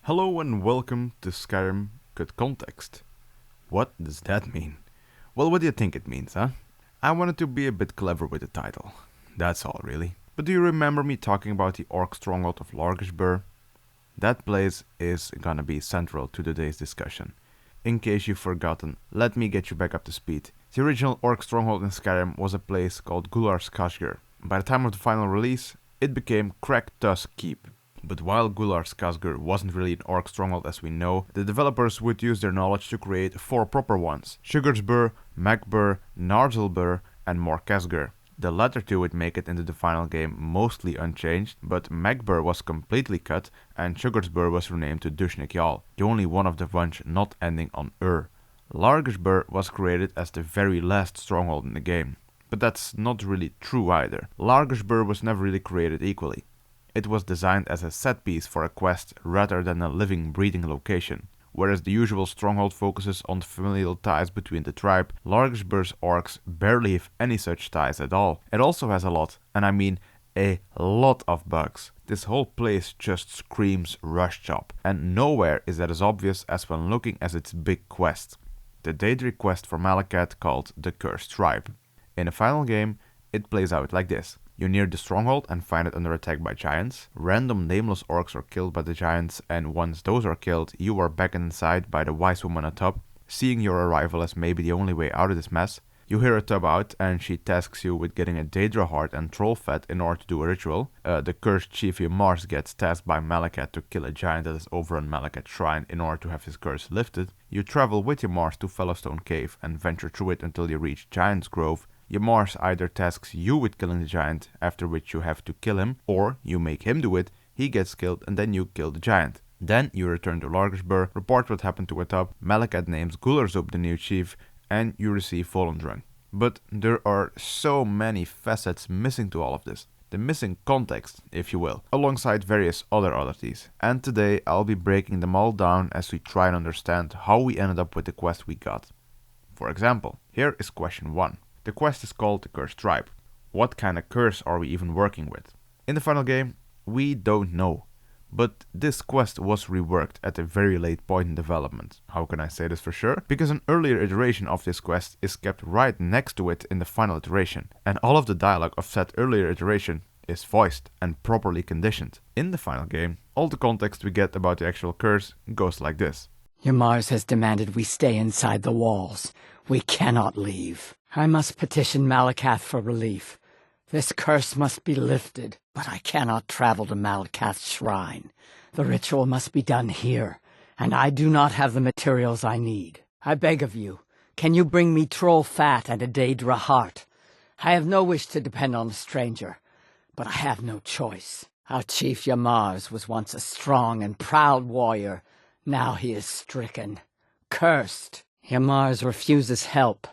Hello and welcome to Skyrim Good Context. What does that mean? Well, what do you think it means, huh? I wanted to be a bit clever with the title. That's all, really. But do you remember me talking about the orc stronghold of Largashbur? That place is gonna be central to today's discussion. In case you've forgotten, let me get you back up to speed. The original orc stronghold in Skyrim was a place called Largashbur. By the time of the final release, it became Tusk Keep. But while Largashbur wasn't really an orc stronghold as we know, the developers would use their knowledge to create 4 proper ones: Shagrol, Magbur, Narzlbur, and Morkasgur. The latter 2 would make it into the final game mostly unchanged, but Magbur was completely cut and Shagrol was renamed to Dushnik Jarl, the only one of the bunch not ending on Ur. Largashbur was created as the very last stronghold in the game. But that's not really true either. Largashbur was never really created equally. It was designed as a set piece for a quest rather than a living, breathing location. Whereas the usual stronghold focuses on the familial ties between the tribe, Largashbur's orcs barely have any such ties at all. It also has a lot, and I mean a lot of bugs. This whole place just screams rush job, and nowhere is that as obvious as when looking at its big quest. The daedric quest for Malacath called the Cursed Tribe. In the final game, it plays out like this. You near the stronghold and find it under attack by giants. Random nameless orcs are killed by the giants, and once those are killed, you are back inside by the wise woman atop. Seeing your arrival as maybe the only way out of this mess, you hear her tub out and she tasks you with getting a Daedra heart and troll fat in order to do a ritual. The cursed chief Yamarz gets tasked by Malacath to kill a giant that is over on Malacath's shrine in order to have his curse lifted. You travel with Yamarz to Fellowstone Cave and venture through it until you reach Giant's Grove. Yamarz either tasks you with killing the giant, after which you have to kill him, or you make him do it, he gets killed and then you kill the giant. Then you return to Largashbur, report what happened to Atop, Malacath names Gularzub the new chief, and you receive Volendrung. But there are so many facets missing to all of this. The missing context, if you will, alongside various other oddities. And today I'll be breaking them all down as we try and understand how we ended up with the quest we got. For example, here is question 1. The quest is called the Cursed Tribe. What kind of curse are we even working with? In the final game, we don't know. But this quest was reworked at a very late point in development. How can I say this for sure? Because an earlier iteration of this quest is kept right next to it in the final iteration. And all of the dialogue of said earlier iteration is voiced and properly conditioned. In the final game, all the context we get about the actual curse goes like this. Yamarz has demanded we stay inside the walls. We cannot leave. I must petition Malacath for relief. This curse must be lifted, but I cannot travel to Malacath's shrine. The ritual must be done here, and I do not have the materials I need. I beg of you, can you bring me troll fat and a Daedra heart? I have no wish to depend on a stranger, but I have no choice. Our chief Yamarz was once a strong and proud warrior. Now he is stricken, cursed. Yamarz refuses help,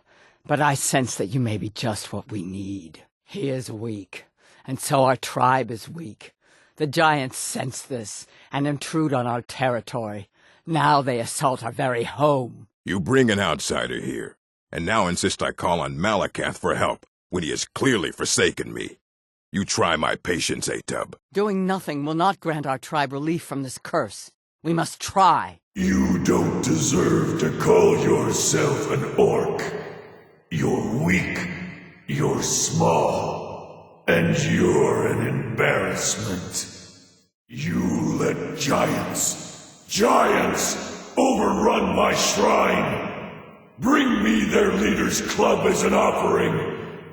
but I sense that you may be just what we need. He is weak, and so our tribe is weak. The giants sense this and intrude on our territory. Now they assault our very home. You bring an outsider here, and now insist I call on Malacath for help, when he has clearly forsaken me. You try my patience, Atub. Doing nothing will not grant our tribe relief from this curse. We must try. You don't deserve to call yourself an orc. You're weak, you're small, and you're an embarrassment. You let giants overrun my shrine. Bring me their leader's club as an offering,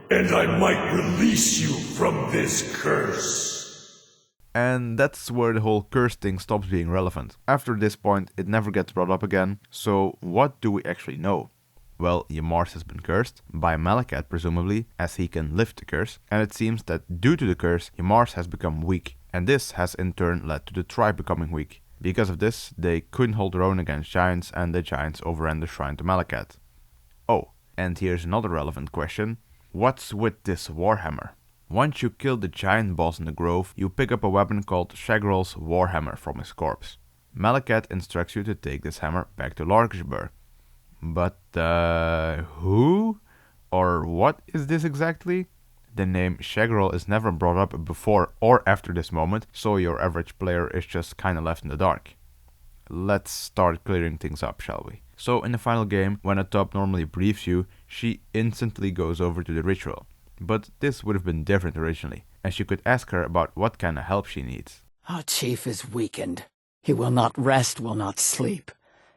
and I might release you from this curse. And that's where the whole curse thing stops being relevant. After this point, it never gets brought up again, so what do we actually know? Well, Yamarz has been cursed, by Malacath presumably, as he can lift the curse, and it seems that due to the curse, Yamarz has become weak, and this has in turn led to the tribe becoming weak. Because of this, they couldn't hold their own against giants, and the giants overran the shrine to Malacath. Oh, and here's another relevant question. What's with this warhammer? Once you kill the giant boss in the grove, you pick up a weapon called Shagrol's warhammer from his corpse. Malacath instructs you to take this hammer back to Largashbur. But who or what is this exactly? The name Shagrol is never brought up before or after this moment, so your average player is just kinda left in the dark. let's start clearing things up, shall we? So in the final game, when a top normally briefs you, she instantly goes over to the ritual. But this would have been different originally, as you could ask her about what kind of help she needs. Our chief is weakened. He will not rest, will not sleep.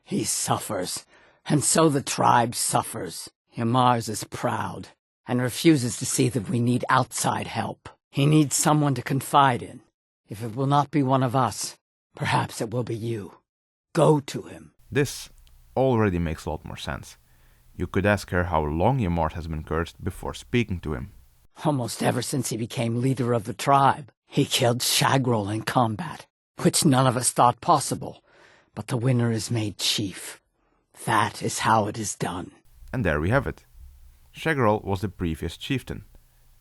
He suffers, and so the tribe suffers. Yamarz is proud, and refuses to see that we need outside help. He needs someone to confide in. If it will not be one of us, perhaps it will be you. Go to him. This already makes a lot more sense. You could ask her how long Yamarz has been cursed before speaking to him. Almost ever since he became leader of the tribe. He killed Shagrol in combat, which none of us thought possible. But the winner is made chief. That is how it is done. And there we have it. Shagrol was the previous chieftain.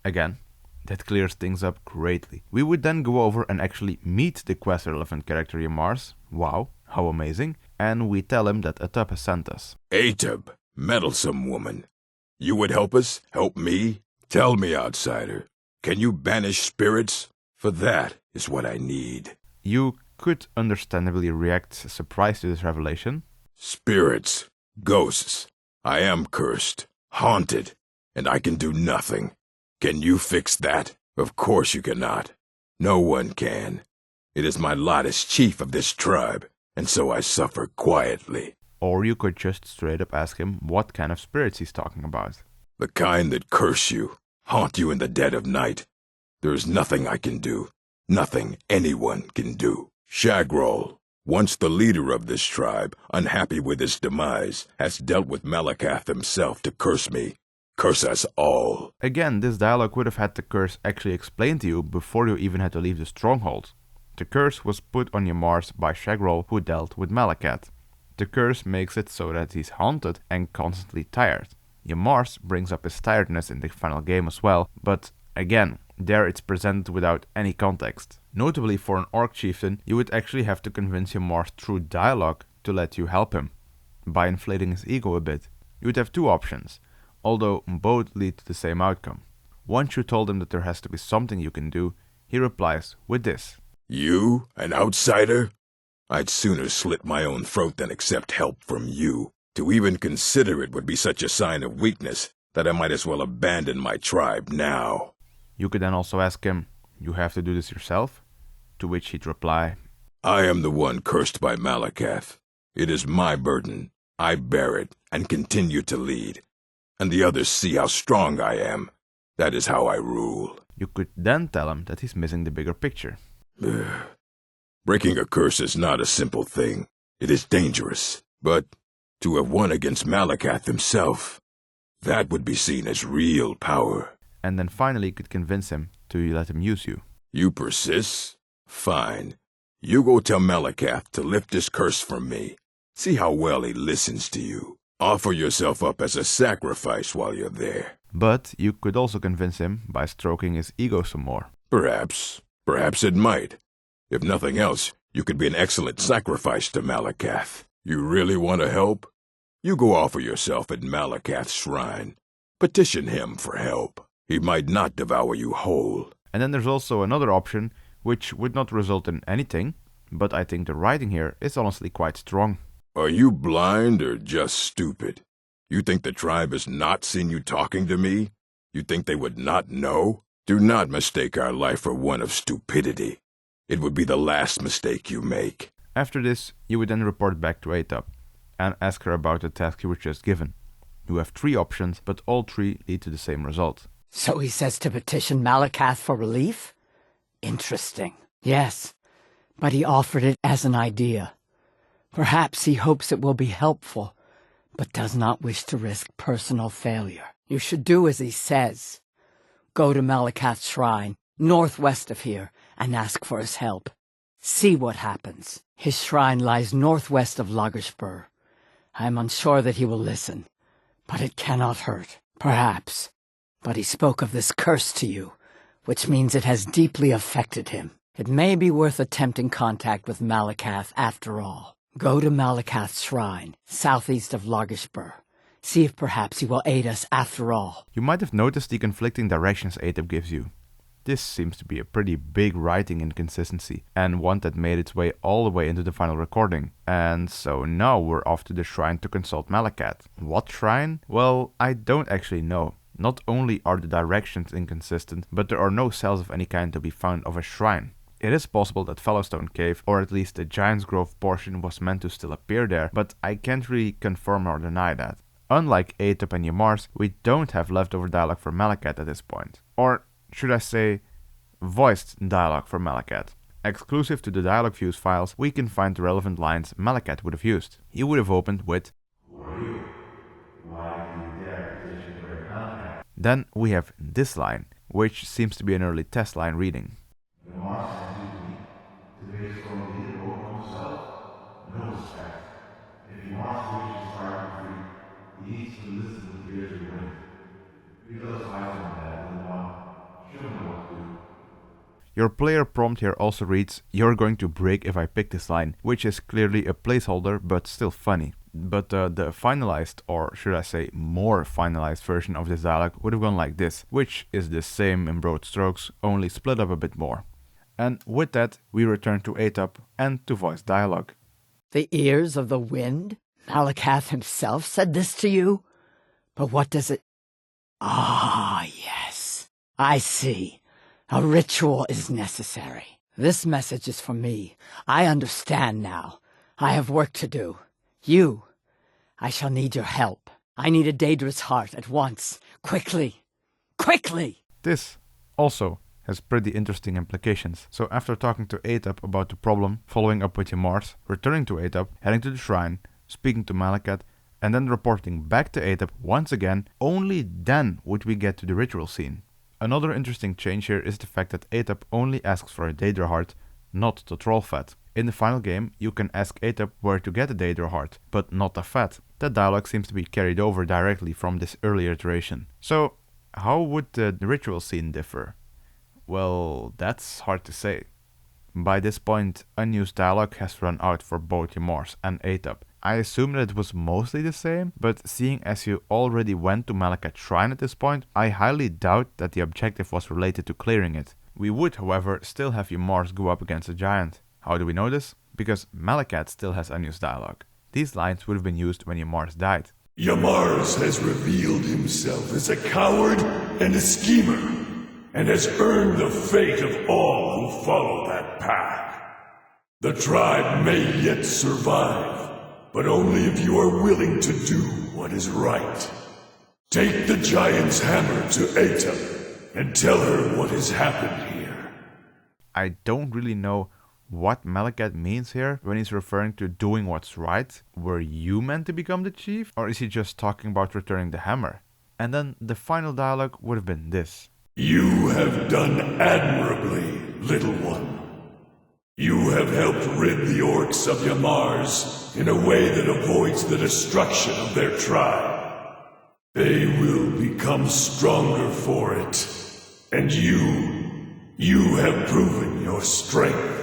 Again, that clears things up greatly. We would then go over and actually meet the quest-relevant character Yamarz. Wow, how amazing. And we tell him that Atub has sent us. Atub, meddlesome woman. You would help us? Help me? Tell me, outsider. Can you banish spirits? For that is what I need. You could understandably react surprised to this revelation. Spirits. Ghosts. I am cursed. Haunted. And I can do nothing. Can you fix that? Of course you cannot. No one can. It is my lot as chief of this tribe, and so I suffer quietly. Or you could just straight up ask him what kind of spirits he's talking about. The kind that curse you, haunt you in the dead of night. There is nothing I can do. Nothing anyone can do. Shagrol, once the leader of this tribe, unhappy with his demise, has dealt with Malacath himself to curse me. Curse us all. Again, this dialogue would have had the curse actually explained to you before you even had to leave the stronghold. The curse was put on Yamarz by Shagrol, who dealt with Malacath. The curse makes it so that he's haunted and constantly tired. Yamarz brings up his tiredness in the final game as well, but again, there it's presented without any context. Notably, for an orc chieftain, you would actually have to convince Yamarz through dialogue to let you help him, by inflating his ego a bit. You would have two options, although both lead to the same outcome. Once you told him that there has to be something you can do, he replies with this. You, an outsider? I'd sooner slit my own throat than accept help from you. To even consider it would be such a sign of weakness that I might as well abandon my tribe now. You could then also ask him, you have to do this yourself? To which he'd reply, I am the one cursed by Malacath. It is my burden. I bear it and continue to lead. And the others see how strong I am. That is how I rule. You could then tell him that he's missing the bigger picture. Breaking a curse is not a simple thing. It is dangerous. But to have won against Malacath himself, that would be seen as real power. And then finally you could convince him to let him use you. You persist? Fine. You go tell Malacath to lift his curse from me. See how well he listens to you. Offer yourself up as a sacrifice while you're there. But you could also convince him by stroking his ego some more. Perhaps. Perhaps it might. If nothing else, you could be an excellent sacrifice to Malacath. You really want to help? You go offer yourself at Malacath's shrine. Petition him for help. He might not devour you whole. And then there's also another option, which would not result in anything, but I think the writing here is honestly quite strong. Are you blind or just stupid? You think the tribe has not seen you talking to me? You think they would not know? Do not mistake our life for one of stupidity. It would be the last mistake you make. After this, you would then report back to Atub and ask her about the task you were just given. You have 3 options, but all 3 lead to the same result. So he says to petition Malacath for relief? Interesting. Yes, but he offered it as an idea. Perhaps he hopes it will be helpful, but does not wish to risk personal failure. You should do as he says. Go to Malacath's shrine, northwest of here, and ask for his help. See what happens. His shrine lies northwest of Largashbur. I am unsure that he will listen, but it cannot hurt. Perhaps. But he spoke of this curse to you, which means it has deeply affected him. It may be worth attempting contact with Malacath after all. Go to Malacath's shrine, southeast of Largashbur. See if perhaps he will aid us after all. You might have noticed the conflicting directions Atub gives you. This seems to be a pretty big writing inconsistency, and one that made its way all the way into the final recording. And so now we're off to the shrine to consult Malacath. What shrine? Well, I don't actually know. Not only are the directions inconsistent, but there are no cells of any kind to be found of a shrine. It is possible that Fellowstone Cave, or at least the Giant's Grove portion, was meant to still appear there, but I can't really confirm or deny that. Unlike Aetop and Yamarz, we don't have leftover dialogue for Malacath at this point. Or should I say, voiced dialogue for Malacath. Exclusive to the dialogue views files, we can find the relevant lines Malacath would have used. He would have opened with, "Who are you? Why do you dare petition great Malacath?" Then we have this line, which seems to be an early test line reading. "Yamarz sent you to me to be his own leader over himself? No respect. If Yamarz wishes Skyrim free, he needs to listen to the ears of wind. Read those lines on that, little one. Show me what to do." Your player prompt here also reads, "You're going to break if I pick this line," which is clearly a placeholder, but still funny. But the finalized, or should I say more finalized version of this dialogue would have gone like this, which is the same in broad strokes, only split up a bit more. And with that, we return to Aetop and to voice dialogue. The ears of the wind? Malacath himself said this to you? But what does it... Ah, yes. I see. A ritual is necessary. This message is for me. I understand now. I have work to do. I shall need your help. I need a Daedra's heart at once. Quickly. Quickly! This also has pretty interesting implications. So after talking to Aetop about the problem, following up with Yamarz, returning to Aetop, heading to the shrine, speaking to Malacath, and then reporting back to Aetop once again, only then would we get to the ritual scene. Another interesting change here is the fact that Aetop only asks for a Daedra heart, not the troll fat. In the final game, you can ask Aetop where to get a Daedra heart, but not a fat. That dialogue seems to be carried over directly from this earlier iteration. So, how would the ritual scene differ? Well, that's hard to say. By this point, unused dialogue has run out for both Yamarz and Aetop. I assume that it was mostly the same, but seeing as you already went to Malacath's shrine at this point, I highly doubt that the objective was related to clearing it. We would, however, still have Yamarz go up against a giant. How do we know this? Because Malacath still has unused dialogue. These lines would have been used when Yamarz died. Yamarz has revealed himself as a coward and a schemer, and has earned the fate of all who follow that path. The tribe may yet survive, but only if you are willing to do what is right. Take the giant's hammer to Aetop and tell her what has happened here. I don't really know what Malacath means here when he's referring to doing what's right. Were you meant to become the chief? Or is he just talking about returning the hammer? And then the final dialogue would have been this. You have done admirably, little one. You have helped rid the orcs of Yamarz in a way that avoids the destruction of their tribe. They will become stronger for it. And you have proven your strength.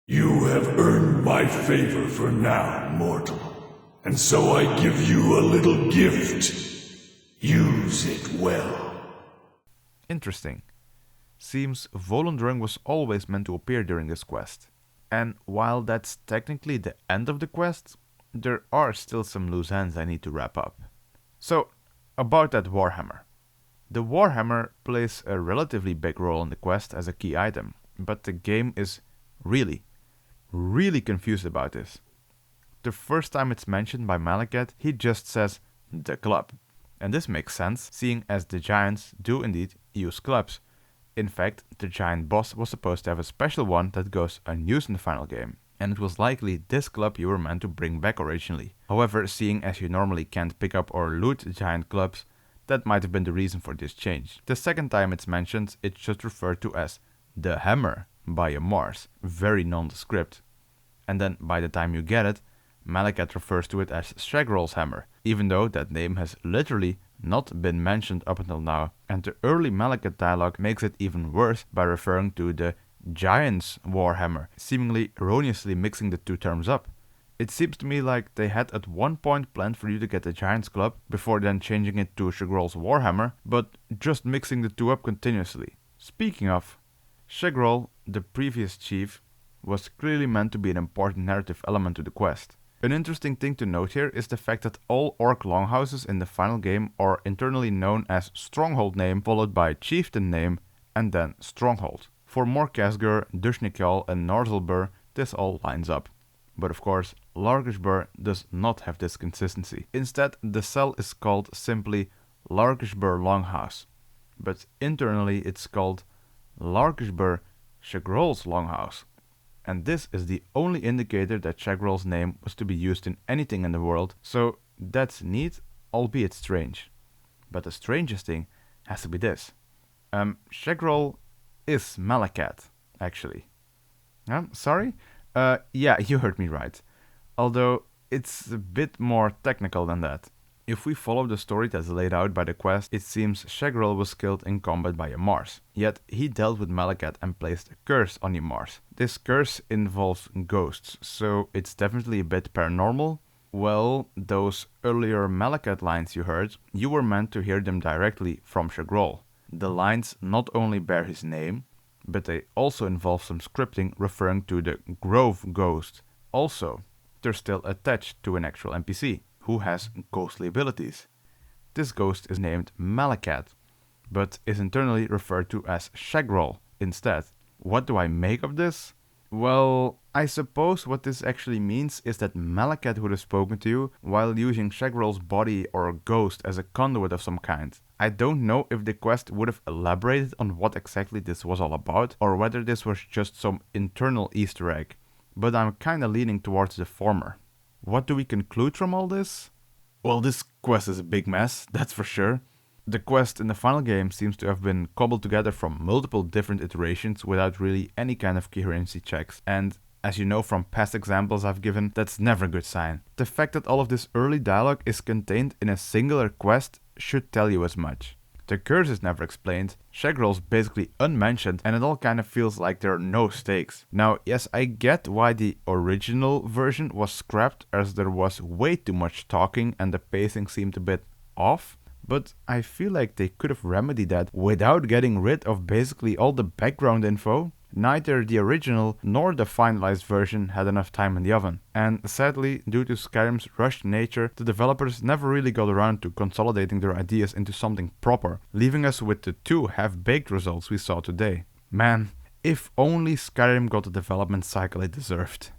You have earned my favor for now, mortal. And so I give you a little gift. Use it well. Interesting. Seems Volendrung was always meant to appear during this quest. And while that's technically the end of the quest, there are still some loose ends I need to wrap up. So, about that warhammer. The warhammer plays a relatively big role in the quest as a key item, but the game is really confused about this. The first time it's mentioned by Malacath, he just says, "the club." And this makes sense, seeing as the giants do indeed use clubs. In fact, the giant boss was supposed to have a special one that goes unused in the final game, and it was likely this club you were meant to bring back originally. However, seeing as you normally can't pick up or loot giant clubs, that might have been the reason for this change. The second time it's mentioned, it's just referred to as the hammer by Yamarz, very nondescript. And then by the time you get it, Malacath refers to it as Shagrol's hammer, even though that name has literally not been mentioned up until now, and the early Malacath dialogue makes it even worse by referring to the giant's warhammer, seemingly erroneously mixing the two terms up. It seems to me like they had at one point planned for you to get the giant's club, before then changing it to Shagrol's warhammer, but just mixing the two up continuously. Speaking of, Shagrol, the previous chief, was clearly meant to be an important narrative element to the quest. An interesting thing to note here is the fact that all orc longhouses in the final game are internally known as Stronghold name followed by Chieftain name and then Stronghold. For Morkasgur, Dushnikal and Norzalbur, this all lines up. But of course, Largashbur does not have this consistency. Instead, the cell is called simply Largashbur Longhouse. But internally it's called Largashbur Shagrol's Longhouse. And this is the only indicator that Shagrol's name was to be used in anything in the world, so that's neat, albeit strange. But the strangest thing has to be this. Shagrol is Malacath, actually. Sorry? Yeah, you heard me right. Although, it's a bit more technical than that. If we follow the story that's laid out by the quest, it seems Shagrol was killed in combat by Yamarz. Yet he dealt with Malacath and placed a curse on Yamarz. This curse involves ghosts, so it's definitely a bit paranormal. Well, those earlier Malacath lines you heard, you were meant to hear them directly from Shagrol. The lines not only bear his name, but they also involve some scripting referring to the Grove Ghost. Also, they're still attached to an actual NPC who has ghostly abilities. This ghost is named Malacath, but is internally referred to as Shagrol instead. What do I make of this? Well, I suppose what this actually means is that Malacath would have spoken to you while using Shagrol's body or ghost as a conduit of some kind. I don't know if the quest would have elaborated on what exactly this was all about, or whether this was just some internal Easter egg, but I'm kinda leaning towards the former. What do we conclude from all this? Well, this quest is a big mess, that's for sure. The quest in the final game seems to have been cobbled together from multiple different iterations without really any kind of coherency checks, and as you know from past examples I've given, that's never a good sign. The fact that all of this early dialogue is contained in a singular quest should tell you as much. The curse is never explained, Shagrol's basically unmentioned, and it all kind of feels like there are no stakes. Now, yes, I get why the original version was scrapped, as there was way too much talking and the pacing seemed a bit off, but I feel like they could have remedied that without getting rid of basically all the background info. Neither the original nor the finalized version had enough time in the oven, and sadly, due to Skyrim's rushed nature, the developers never really got around to consolidating their ideas into something proper, leaving us with the two half-baked results we saw today. Man, if only Skyrim got the development cycle it deserved.